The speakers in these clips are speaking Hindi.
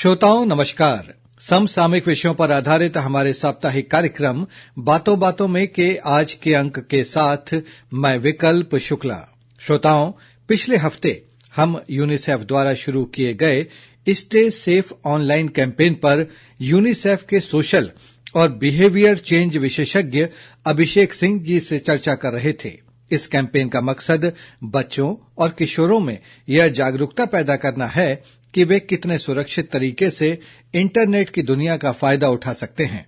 श्रोताओं नमस्कार। समसामयिक विषयों पर आधारित हमारे साप्ताहिक कार्यक्रम बातों बातों में के आज के अंक के साथ मैं विकल्प शुक्ला। श्रोताओं, पिछले हफ्ते हम यूनिसेफ द्वारा शुरू किए गए स्टे सेफ ऑनलाइन कैंपेन पर यूनिसेफ के सोशल और बिहेवियर चेंज विशेषज्ञ अभिषेक सिंह जी से चर्चा कर रहे थे। इस कैंपेन का मकसद बच्चों और किशोरों में यह जागरूकता पैदा करना है कि वे कितने सुरक्षित तरीके से इंटरनेट की दुनिया का फायदा उठा सकते हैं।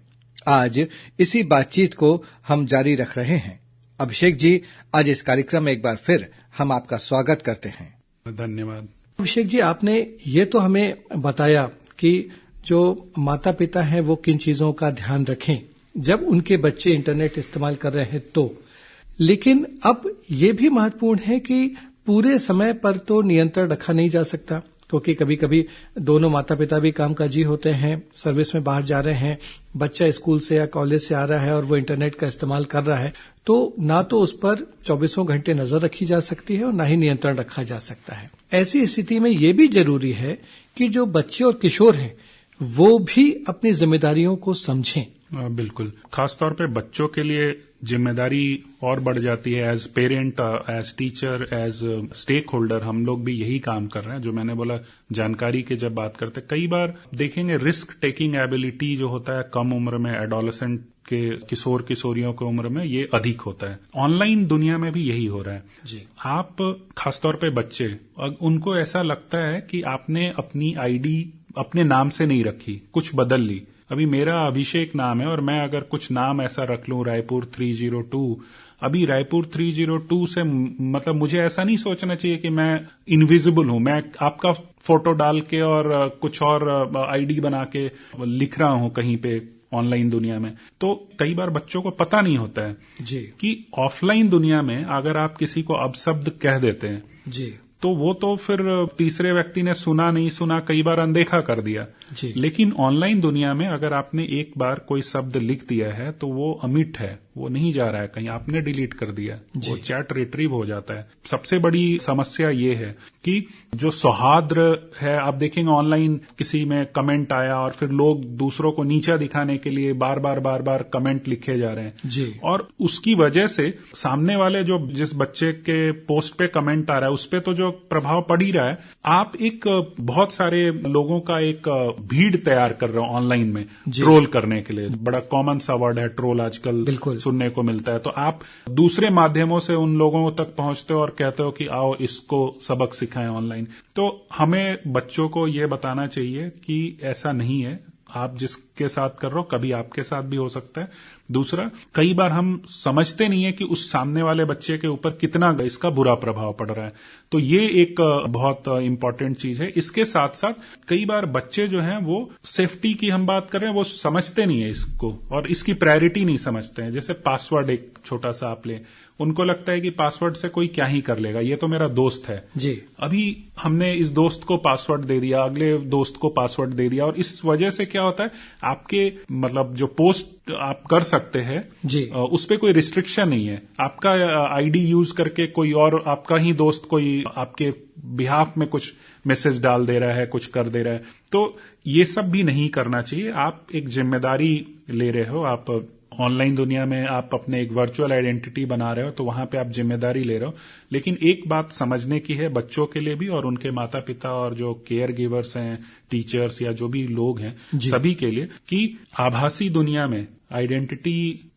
आज इसी बातचीत को हम जारी रख रहे हैं। अभिषेक जी, आज इस कार्यक्रम में एक बार फिर हम आपका स्वागत करते हैं। धन्यवाद। अभिषेक जी, आपने ये तो हमें बताया कि जो माता पिता हैं वो किन चीजों का ध्यान रखें जब उनके बच्चे इंटरनेट इस्तेमाल कर रहे हैं तो, लेकिन अब ये भी महत्वपूर्ण है कि पूरे समय पर तो नियंत्रण रखा नहीं जा सकता, क्योंकि कभी कभी दोनों माता पिता भी कामकाजी होते हैं, सर्विस में बाहर जा रहे हैं, बच्चा स्कूल से या कॉलेज से आ रहा है और वो इंटरनेट का इस्तेमाल कर रहा है, तो ना तो उस पर 24 घंटे नजर रखी जा सकती है और ना ही नियंत्रण रखा जा सकता है। ऐसी स्थिति में ये भी जरूरी है कि जो बच्चे और किशोर हैं वो भी अपनी जिम्मेदारियों को समझें। बिल्कुल, खासतौर पे बच्चों के लिए जिम्मेदारी और बढ़ जाती है। As parent, as teacher, as stakeholder हम लोग भी यही काम कर रहे हैं। जो मैंने बोला, जानकारी की जब बात करते, कई बार देखेंगे रिस्क टेकिंग एबिलिटी जो होता है कम उम्र में, एडोलेसेंट के किशोर किशोरियों की उम्र में ये अधिक होता है। ऑनलाइन दुनिया में भी यही हो रहा है जी। आप खासतौर पे बच्चे, उनको ऐसा लगता है कि आपने अपनी आईडी अपने नाम से नहीं रखी, कुछ बदल ली। अभी मेरा अभिषेक नाम है और मैं अगर कुछ नाम ऐसा रख लूं, रायपुर 302, अभी रायपुर 302 से मतलब मुझे ऐसा नहीं सोचना चाहिए कि मैं इनविजिबल हूं, मैं आपका फोटो डाल के और कुछ और आईडी बना के लिख रहा हूं कहीं पे ऑनलाइन दुनिया में। तो कई बार बच्चों को पता नहीं होता है जी कि ऑफलाइन दुनिया में अगर आप किसी को अपशब्द कह देते हैं जी तो वो तो फिर तीसरे व्यक्ति ने सुना नहीं सुना, कई बार अनदेखा कर दिया जी। लेकिन ऑनलाइन दुनिया में अगर आपने एक बार कोई शब्द लिख दिया है तो वो अमिट है, वो नहीं जा रहा है कहीं, आपने डिलीट कर दिया, वो चैट रिट्रीव हो जाता है। सबसे बड़ी समस्या ये है कि जो सौहार्द है, आप देखेंगे ऑनलाइन किसी में कमेंट आया और फिर लोग दूसरों को नीचा दिखाने के लिए बार बार कमेंट लिखे जा रहे हैं जी। और उसकी वजह से सामने वाले जो जिस बच्चे के पोस्ट पे कमेंट आ रहा है उस पे तो जो प्रभाव पड़ ही रहा है। आप एक बहुत सारे लोगों का एक भीड़ तैयार कर रहे हो ऑनलाइन में ट्रोल करने के लिए। बड़ा कॉमन सा वर्ड है ट्रोल, आजकल सुनने को मिलता है। तो आप दूसरे माध्यमों से उन लोगों तक पहुंचते हो और कहते हो कि आओ इसको सबक सिखाएं ऑनलाइन। तो हमें बच्चों को ये बताना चाहिए कि ऐसा नहीं है, आप जिसके साथ कर रहे हो कभी आपके साथ भी हो सकता है। दूसरा, कई बार हम समझते नहीं है कि उस सामने वाले बच्चे के ऊपर कितना इसका बुरा प्रभाव पड़ रहा है। तो ये एक बहुत इंपॉर्टेंट चीज है। इसके साथ साथ कई बार बच्चे जो हैं वो सेफ्टी की हम बात कर रहे हैं, वो समझते नहीं है इसको और इसकी प्रायोरिटी नहीं समझते हैं। जैसे पासवर्ड एक छोटा सा आप लें, उनको लगता है कि पासवर्ड से कोई क्या ही कर लेगा, ये तो मेरा दोस्त है जी। अभी हमने इस दोस्त को पासवर्ड दे दिया, अगले दोस्त को पासवर्ड दे दिया और इस वजह से क्या होता है, आपके मतलब जो पोस्ट आप कर सकते हैं जी, उस पे कोई रिस्ट्रिक्शन नहीं है। आपका आईडी यूज करके कोई और आपका ही दोस्त कोई आपके बिहाफ में कुछ मैसेज डाल दे रहा है, कुछ कर दे रहा है। तो ये सब भी नहीं करना चाहिए। आप एक जिम्मेदारी ले रहे हो, आप ऑनलाइन दुनिया में आप अपने एक वर्चुअल आइडेंटिटी बना रहे हो, तो वहां पे आप जिम्मेदारी ले रहे हो। लेकिन एक बात समझने की है बच्चों के लिए भी और उनके माता पिता और जो केयर गिवर्स हैं, टीचर्स या जो भी लोग हैं, सभी के लिए, कि आभासी दुनिया में आइडेंटिटी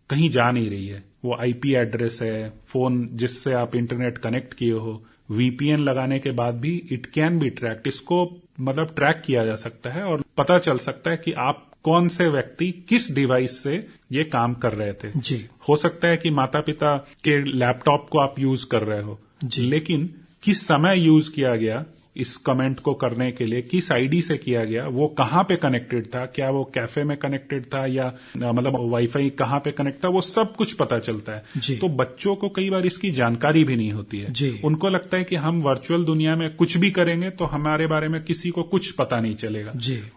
कहीं जा नहीं रही है। वो आईपी एड्रेस है, फोन जिससे आप इंटरनेट कनेक्ट किए हो, वीपीएन लगाने के बाद भी इट कैन बी ट्रैक्ड। इसको मतलब ट्रैक किया जा सकता है और पता चल सकता है कि आप कौन से व्यक्ति किस डिवाइस से ये काम कर रहे थे जी। हो सकता है कि माता पिता के लैपटॉप को आप यूज कर रहे हो जी। लेकिन किस समय यूज किया गया इस कमेंट को करने के लिए, किस आईडी से किया गया, वो कहाँ पे कनेक्टेड था, क्या वो कैफे में कनेक्टेड था या मतलब वाईफाई कहाँ पे कनेक्ट था, वो सब कुछ पता चलता है। तो बच्चों को कई बार इसकी जानकारी भी नहीं होती है। उनको लगता है कि हम वर्चुअल दुनिया में कुछ भी करेंगे तो हमारे बारे में किसी को कुछ पता नहीं चलेगा।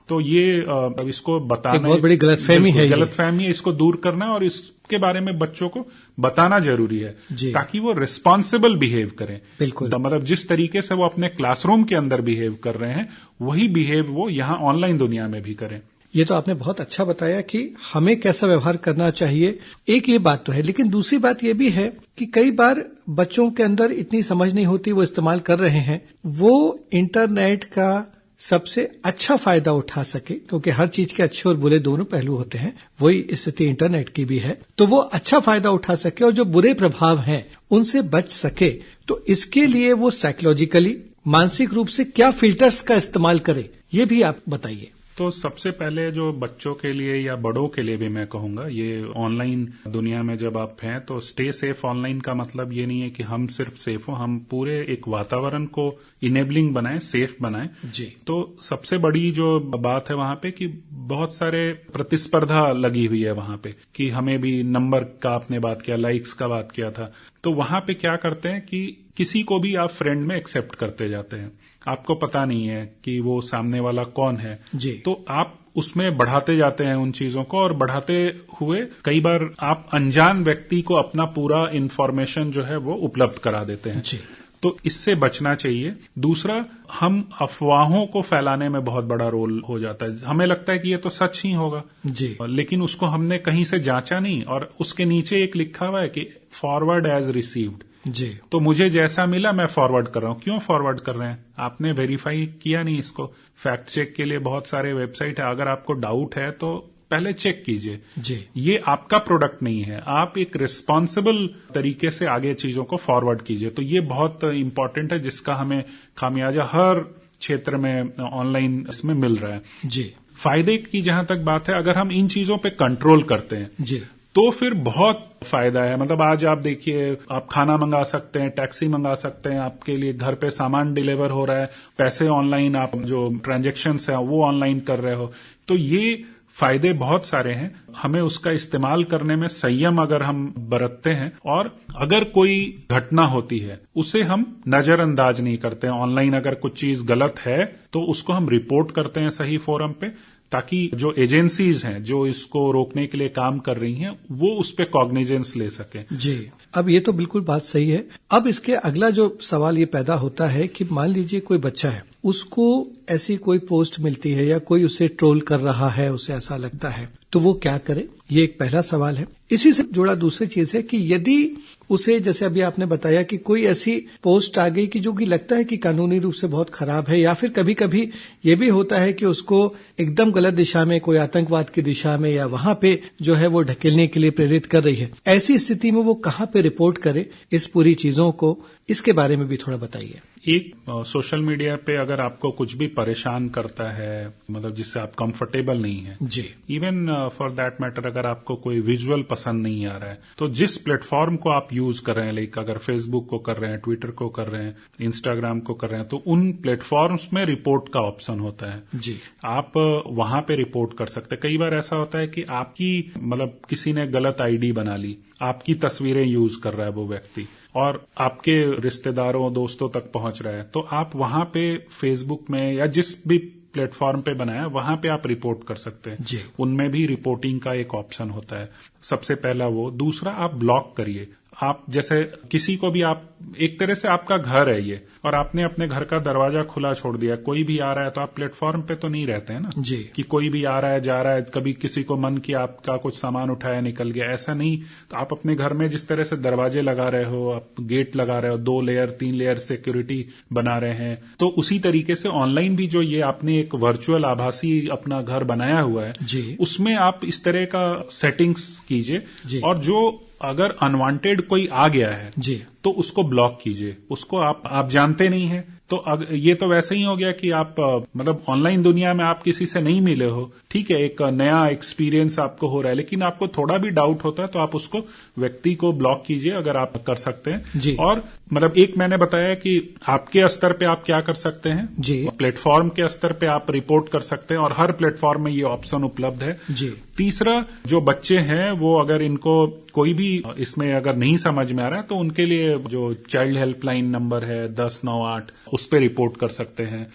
तो ये इसको बताना बहुत बड़ी गलतफहमी है, गलतफहमी है, इसको दूर करना और इस के बारे में बच्चों को बताना जरूरी है जी। ताकि वो रिस्पॉन्सिबल बिहेव करें। बिल्कुल। मतलब जिस तरीके से वो अपने क्लासरूम के अंदर बिहेव कर रहे हैं वही बिहेव वो यहाँ ऑनलाइन दुनिया में भी करें। ये तो आपने बहुत अच्छा बताया कि हमें कैसा व्यवहार करना चाहिए। एक ये बात तो है, लेकिन दूसरी बात ये भी है कि कई बार बच्चों के अंदर इतनी समझ नहीं होती, वो इस्तेमाल कर रहे हैं, वो इंटरनेट का सबसे अच्छा फायदा उठा सके, क्योंकि हर चीज के अच्छे और बुरे दोनों पहलू होते हैं, वही स्थिति इंटरनेट की भी है, तो वो अच्छा फायदा उठा सके और जो बुरे प्रभाव हैं उनसे बच सके। तो इसके लिए वो साइकोलॉजिकली, मानसिक रूप से क्या फिल्टर्स का इस्तेमाल करे, ये भी आप बताइए। तो सबसे पहले जो बच्चों के लिए या बड़ों के लिए भी मैं कहूंगा, ये ऑनलाइन दुनिया में जब आप हैं तो स्टे सेफ ऑनलाइन का मतलब ये नहीं है कि हम सिर्फ सेफ हो, हम पूरे एक वातावरण को इनेबलिंग बनाएं, सेफ बनाएं जी। तो सबसे बड़ी जो बात है वहां पे कि बहुत सारे प्रतिस्पर्धा लगी हुई है वहां पे कि हमें भी नंबर का आपने बात किया, लाइक्स का बात किया था, तो वहां पे क्या करते हैं कि किसी को भी आप फ्रेंड में एक्सेप्ट करते जाते हैं, आपको पता नहीं है कि वो सामने वाला कौन है जी। तो आप उसमें बढ़ाते जाते हैं उन चीजों को, और बढ़ाते हुए कई बार आप अनजान व्यक्ति को अपना पूरा इन्फॉर्मेशन जो है वो उपलब्ध करा देते हैं जी। तो इससे बचना चाहिए। दूसरा, हम अफवाहों को फैलाने में बहुत बड़ा रोल हो जाता है, हमें लगता है कि ये तो सच ही होगा जी। लेकिन उसको हमने कहीं से जांचा नहीं और उसके नीचे एक लिखा हुआ है कि फॉरवर्ड एज रिसीव्ड जी। तो मुझे जैसा मिला मैं फॉरवर्ड कर रहा हूं। क्यों फॉरवर्ड कर रहे हैं? आपने वेरीफाई किया नहीं इसको। फैक्ट चेक के लिए बहुत सारे वेबसाइट है, अगर आपको डाउट है तो पहले चेक कीजिए जी। ये आपका प्रोडक्ट नहीं है, आप एक रिस्पॉन्सिबल तरीके से आगे चीजों को फॉरवर्ड कीजिए। तो ये बहुत इंपॉर्टेंट है जिसका हमें खामियाजा हर क्षेत्र में ऑनलाइन इसमें मिल रहा है जी। फायदे की जहां तक बात है, अगर हम इन चीजों पे कंट्रोल करते हैं जी। तो फिर बहुत फायदा है। मतलब आज आप देखिए, आप खाना मंगा सकते हैं, टैक्सी मंगा सकते हैं, आपके लिए घर पे सामान डिलीवर हो रहा है, पैसे ऑनलाइन, आप जो ट्रांजैक्शंस है वो ऑनलाइन कर रहे हो, तो ये फायदे बहुत सारे हैं। हमें उसका इस्तेमाल करने में संयम अगर हम बरतते हैं और अगर कोई घटना होती है उसे हम नजरअंदाज नहीं करते हैं। ऑनलाइन अगर कुछ चीज गलत है तो उसको हम रिपोर्ट करते हैं सही फोरम पे, ताकि जो एजेंसीज हैं जो इसको रोकने के लिए काम कर रही हैं वो उस पे कॉग्निजेंस ले सकें। जी। अब ये तो बिल्कुल बात सही है। अब इसके अगला जो सवाल ये पैदा होता है कि मान लीजिए कोई बच्चा है, उसको ऐसी कोई पोस्ट मिलती है या कोई उसे ट्रोल कर रहा है, उसे ऐसा लगता है, तो वो क्या करे? ये एक पहला सवाल है। इसी से जुड़ा दूसरी चीज है कि यदि उसे, जैसे अभी आपने बताया कि कोई ऐसी पोस्ट आ गई कि जो कि लगता है कि कानूनी रूप से बहुत खराब है, या फिर कभी कभी ये भी होता है कि उसको एकदम गलत दिशा में, कोई आतंकवाद की दिशा में या वहां पे जो है वो ढकेलने के लिए प्रेरित कर रही है, ऐसी स्थिति में वो कहाँ पे रिपोर्ट करे इस पूरी चीजों को? इसके बारे में भी थोड़ा बताइए। एक सोशल मीडिया पे अगर आपको कुछ भी परेशान करता है, मतलब जिससे आप कंफर्टेबल नहीं है जी, इवन फॉर दैट मैटर अगर आपको कोई विजुअल पसंद नहीं आ रहा है, तो जिस प्लेटफॉर्म को आप यूज कर रहे हैं, लाइक अगर फेसबुक को कर रहे हैं, ट्विटर को कर रहे हैं, इंस्टाग्राम को कर रहे हैं, तो उन प्लेटफॉर्म्स में रिपोर्ट का ऑप्शन होता है जी। आप वहां पे रिपोर्ट कर सकते हैं। कई बार ऐसा होता है कि आपकी, मतलब किसी ने गलत आईडी बना ली, आपकी तस्वीरें यूज कर रहा है वो व्यक्ति और आपके रिश्तेदारों दोस्तों तक पहुंच रहा है, तो आप वहां पे फेसबुक में या जिस भी प्लेटफॉर्म पे बनाया वहां पे आप रिपोर्ट कर सकते हैं जी। उनमें भी रिपोर्टिंग का एक ऑप्शन होता है। सबसे पहला वो। दूसरा, आप ब्लॉक करिए। आप जैसे किसी को भी, आप एक तरह से आपका घर है ये और आपने अपने घर का दरवाजा खुला छोड़ दिया, कोई भी आ रहा है, तो आप प्लेटफॉर्म पे तो नहीं रहते हैं ना जी। कि कोई भी आ रहा है जा रहा है, कभी किसी को मन किया आपका कुछ सामान उठाया निकल गया, ऐसा नहीं। तो आप अपने घर में जिस तरह से दरवाजे लगा रहे हो, आप गेट लगा रहे हो, 2 लेयर 3 लेयर सिक्योरिटी बना रहे हैं, तो उसी तरीके से ऑनलाइन भी जो ये आपने एक वर्चुअल आभासी अपना घर बनाया हुआ है जी। उसमें आप इस तरह का सेटिंग्स कीजिए जी। और जो अगर अनवांटेड कोई आ गया है जी। तो उसको ब्लॉक कीजिए। उसको आप जानते नहीं है, तो ये तो वैसे ही हो गया कि आप मतलब ऑनलाइन दुनिया में आप किसी से नहीं मिले हो, ठीक है, एक नया एक्सपीरियंस आपको हो रहा है, लेकिन आपको थोड़ा भी डाउट होता है तो आप उसको व्यक्ति को ब्लॉक कीजिए अगर आप कर सकते हैं जी। और मतलब एक मैंने बताया कि आपके स्तर पे आप क्या कर सकते हैं जी। प्लेटफॉर्म के स्तर पे आप रिपोर्ट कर सकते हैं और हर प्लेटफॉर्म में ये ऑप्शन उपलब्ध है। जी। तीसरा, जो बच्चे हैं वो अगर इनको कोई भी इसमें अगर नहीं समझ में आ रहा है तो उनके लिए जो चाइल्ड हेल्पलाइन नंबर है 1098 उस पर रिपोर्ट कर सकते हैं,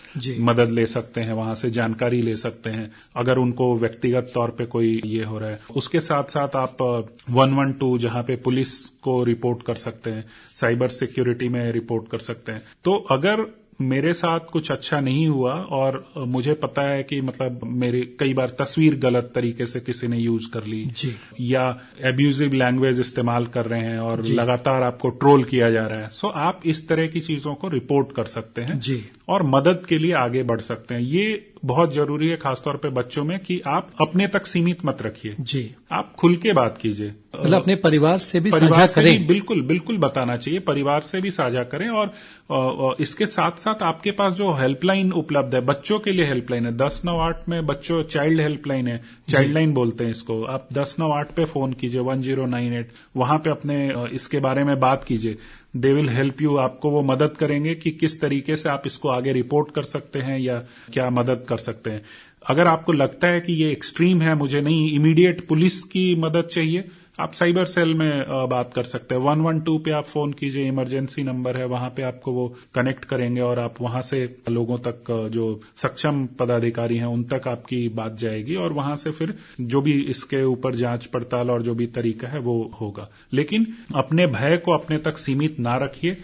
मदद ले सकते हैं, वहां से जानकारी ले सकते हैं अगर उनको व्यक्तिगत तौर पे कोई ये हो रहा है। उसके साथ साथ आप 112 जहां पे पुलिस को रिपोर्ट कर सकते हैं, साइबर सिक्योरिटी में रिपोर्ट कर सकते हैं। तो अगर मेरे साथ कुछ अच्छा नहीं हुआ और मुझे पता है कि मतलब मेरे कई बार तस्वीर गलत तरीके से किसी ने यूज कर ली या एब्यूजिव लैंग्वेज इस्तेमाल कर रहे हैं और लगातार आपको ट्रोल किया जा रहा है, सो आप इस तरह की चीजों को रिपोर्ट कर सकते हैं और मदद के लिए आगे बढ़ सकते हैं। ये बहुत जरूरी है खासतौर पे बच्चों में कि आप अपने तक सीमित मत रखिए, आप खुल के बात कीजिए, मतलब अपने परिवार से भी साझा करें। बिल्कुल बिल्कुल बताना चाहिए, परिवार से भी साझा करें। और इसके साथ साथ आपके पास जो हेल्पलाइन उपलब्ध है, बच्चों के लिए हेल्पलाइन है 1098 में, बच्चों चाइल्ड हेल्पलाइन है, चाइल्ड लाइन बोलते हैं इसको। आप 1098 पे फोन कीजिए, 1098 वहां पे अपने इसके बारे में बात कीजिए, दे विल हेल्प यू। आपको वो मदद करेंगे कि किस तरीके से आप इसको आगे रिपोर्ट कर सकते हैं या क्या मदद कर सकते हैं। अगर आपको लगता है कि ये एक्सट्रीम है, मुझे नहीं इमीडिएट पुलिस की मदद चाहिए, आप साइबर सेल में बात कर सकते हैं। 112 पे आप फोन कीजिए, इमरजेंसी नंबर है, वहां पे आपको वो कनेक्ट करेंगे और आप वहां से लोगों तक जो सक्षम पदाधिकारी हैं उन तक आपकी बात जाएगी और वहां से फिर जो भी इसके ऊपर जांच पड़ताल और जो भी तरीका है वो होगा। लेकिन अपने भय को अपने तक सीमित ना रखिए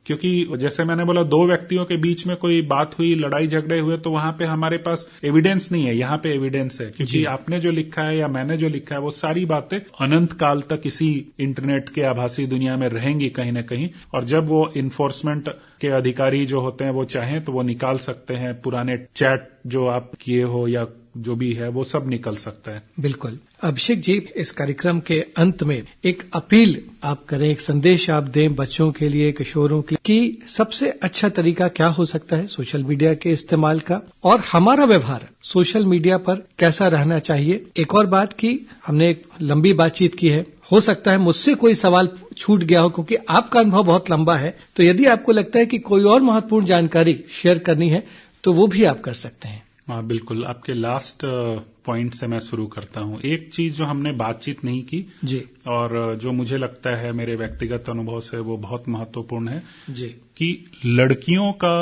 क्योंकि जैसे मैंने बोला, दो व्यक्तियों के बीच में कोई बात हुई, लड़ाई झगड़े हुए, तो वहां पे हमारे पास एविडेंस नहीं है, यहाँ पे एविडेंस है क्योंकि आपने जो लिखा है या मैंने जो लिखा है वो सारी बातें अनंत काल तक इसी इंटरनेट के आभासी दुनिया में रहेंगी कहीं न कहीं। और जब वो इन्फोर्समेंट के अधिकारी जो होते हैं वो चाहें तो वो निकाल सकते हैं, पुराने चैट जो आप किए हो या जो भी है वो सब निकल सकता है। बिल्कुल। अभिषेक जी, इस कार्यक्रम के अंत में एक अपील आप करें, एक संदेश आप दें बच्चों के लिए, किशोरों के लिए, कि सबसे अच्छा तरीका क्या हो सकता है सोशल मीडिया के इस्तेमाल का और हमारा व्यवहार सोशल मीडिया पर कैसा रहना चाहिए। एक और बात की, हमने एक लंबी बातचीत की है, हो सकता है मुझसे कोई सवाल छूट गया हो क्योंकि आपका अनुभव बहुत लंबा है, तो यदि आपको लगता है कि कोई और महत्वपूर्ण जानकारी शेयर करनी है तो वो भी आप कर सकते हैं। हाँ बिल्कुल, आपके लास्ट पॉइंट से मैं शुरू करता हूँ। एक चीज जो हमने बातचीत नहीं की और जो मुझे लगता है मेरे व्यक्तिगत अनुभव से वो बहुत महत्वपूर्ण है कि लड़कियों का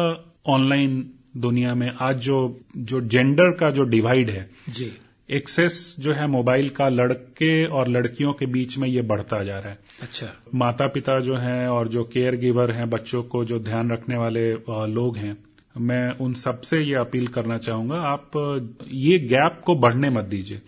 ऑनलाइन दुनिया में आज जो जेंडर का जो डिवाइड है, एक्सेस जो है मोबाइल का लड़के और लड़कियों के बीच में ये बढ़ता जा रहा है। अच्छा। माता पिता जो हैं और जो केयर गिवर हैं, बच्चों को जो ध्यान रखने वाले लोग हैं, मैं उन सबसे ये अपील करना चाहूंगा, आप ये गैप को बढ़ने मत दीजिए।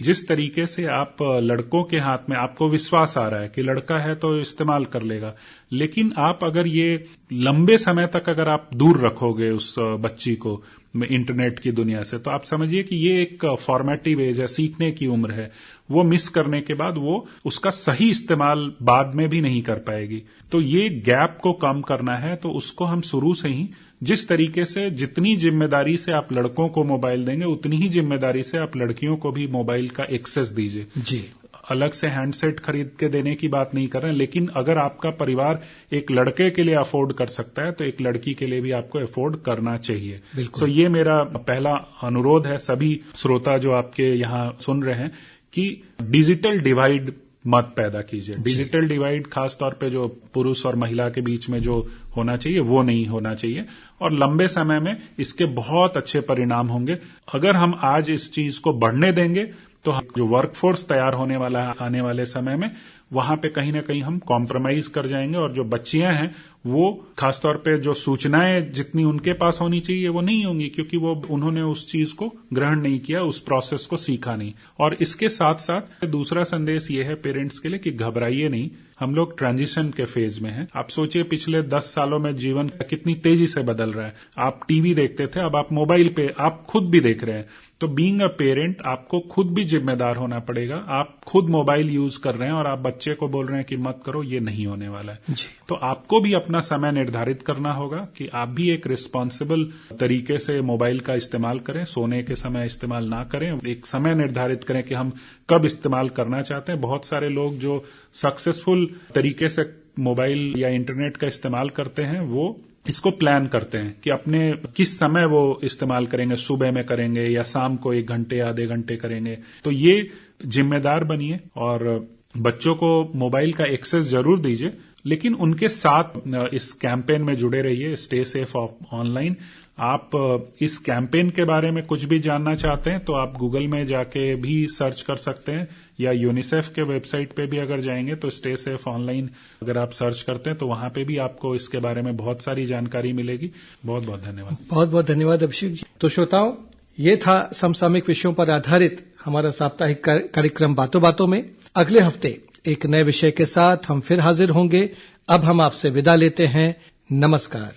जिस तरीके से आप लड़कों के हाथ में आपको विश्वास आ रहा है कि लड़का है तो इस्तेमाल कर लेगा, लेकिन आप अगर ये लंबे समय तक अगर आप दूर रखोगे उस बच्ची को इंटरनेट की दुनिया से, तो आप समझिए कि ये एक फॉर्मेटिव एज है, सीखने की उम्र है, वो मिस करने के बाद वो उसका सही इस्तेमाल बाद में भी नहीं कर पाएगी। तो ये गैप को कम करना है तो उसको हम शुरू से ही, जिस तरीके से जितनी जिम्मेदारी से आप लड़कों को मोबाइल देंगे उतनी ही जिम्मेदारी से आप लड़कियों को भी मोबाइल का एक्सेस दीजिए। अलग से हैंडसेट खरीद के देने की बात नहीं कर रहे हैं, लेकिन अगर आपका परिवार एक लड़के के लिए अफोर्ड कर सकता है तो एक लड़की के लिए भी आपको अफोर्ड करना चाहिए। तो ये मेरा पहला अनुरोध है सभी श्रोता जो आपके यहाँ सुन रहे हैं कि डिजिटल डिवाइड मत पैदा कीजिए। डिजिटल डिवाइड खास तौर पे जो पुरुष और महिला के बीच में जो होना चाहिए वो नहीं होना चाहिए और लंबे समय में इसके बहुत अच्छे परिणाम होंगे। अगर हम आज इस चीज को बढ़ने देंगे तो जो वर्कफोर्स तैयार होने वाला है आने वाले समय में, वहां पे कहीं ना कहीं हम कॉम्प्रोमाइज कर जाएंगे और जो बच्चियां हैं वो खासतौर पे जो सूचनाएं जितनी उनके पास होनी चाहिए वो नहीं होंगी क्योंकि वो उन्होंने उस चीज को ग्रहण नहीं किया, उस प्रोसेस को सीखा नहीं। और इसके साथ साथ दूसरा संदेश ये है पेरेंट्स के लिए कि घबराइए नहीं, हम लोग ट्रांजिशन के फेज में हैं। आप सोचिए पिछले 10 सालों में जीवन कितनी तेजी से बदल रहा है। आप टीवी देखते थे, अब आप मोबाइल पे आप खुद भी देख रहे हैं। तो बीइंग अ पेरेंट आपको खुद भी जिम्मेदार होना पड़ेगा। आप खुद मोबाइल यूज कर रहे हैं और आप बच्चे को बोल रहे हैं कि मत करो, ये नहीं होने वाला है। तो आपको भी अपना समय निर्धारित करना होगा कि आप भी एक रिस्पॉन्सिबल तरीके से मोबाइल का इस्तेमाल करें, सोने के समय इस्तेमाल ना करें। एक समय निर्धारित करें कि हम कब इस्तेमाल करना चाहते हैं। बहुत सारे लोग जो सक्सेसफुल तरीके से मोबाइल या इंटरनेट का इस्तेमाल करते हैं वो इसको प्लान करते हैं कि अपने किस समय वो इस्तेमाल करेंगे, सुबह में करेंगे या शाम को 1 घंटे आधे घंटे करेंगे। तो ये जिम्मेदार बनिए और बच्चों को मोबाइल का एक्सेस जरूर दीजिए, लेकिन उनके साथ इस कैंपेन में जुड़े रहिए, स्टे सेफ ऑनलाइन। आप इस कैंपेन के बारे में कुछ भी जानना चाहते हैं तो आप गूगल में जाके भी सर्च कर सकते हैं, या यूनिसेफ के वेबसाइट पे भी अगर जाएंगे तो स्टे सेफ ऑनलाइन अगर आप सर्च करते हैं तो वहां पे भी आपको इसके बारे में बहुत सारी जानकारी मिलेगी। बहुत बहुत धन्यवाद। बहुत बहुत धन्यवाद अभिषेक जी। तो श्रोताओं, ये था समसामयिक विषयों पर आधारित हमारा साप्ताहिक कार्यक्रम बातों बातों में। अगले हफ्ते एक नए विषय के साथ हम फिर हाजिर होंगे। अब हम आपसे विदा लेते हैं। नमस्कार।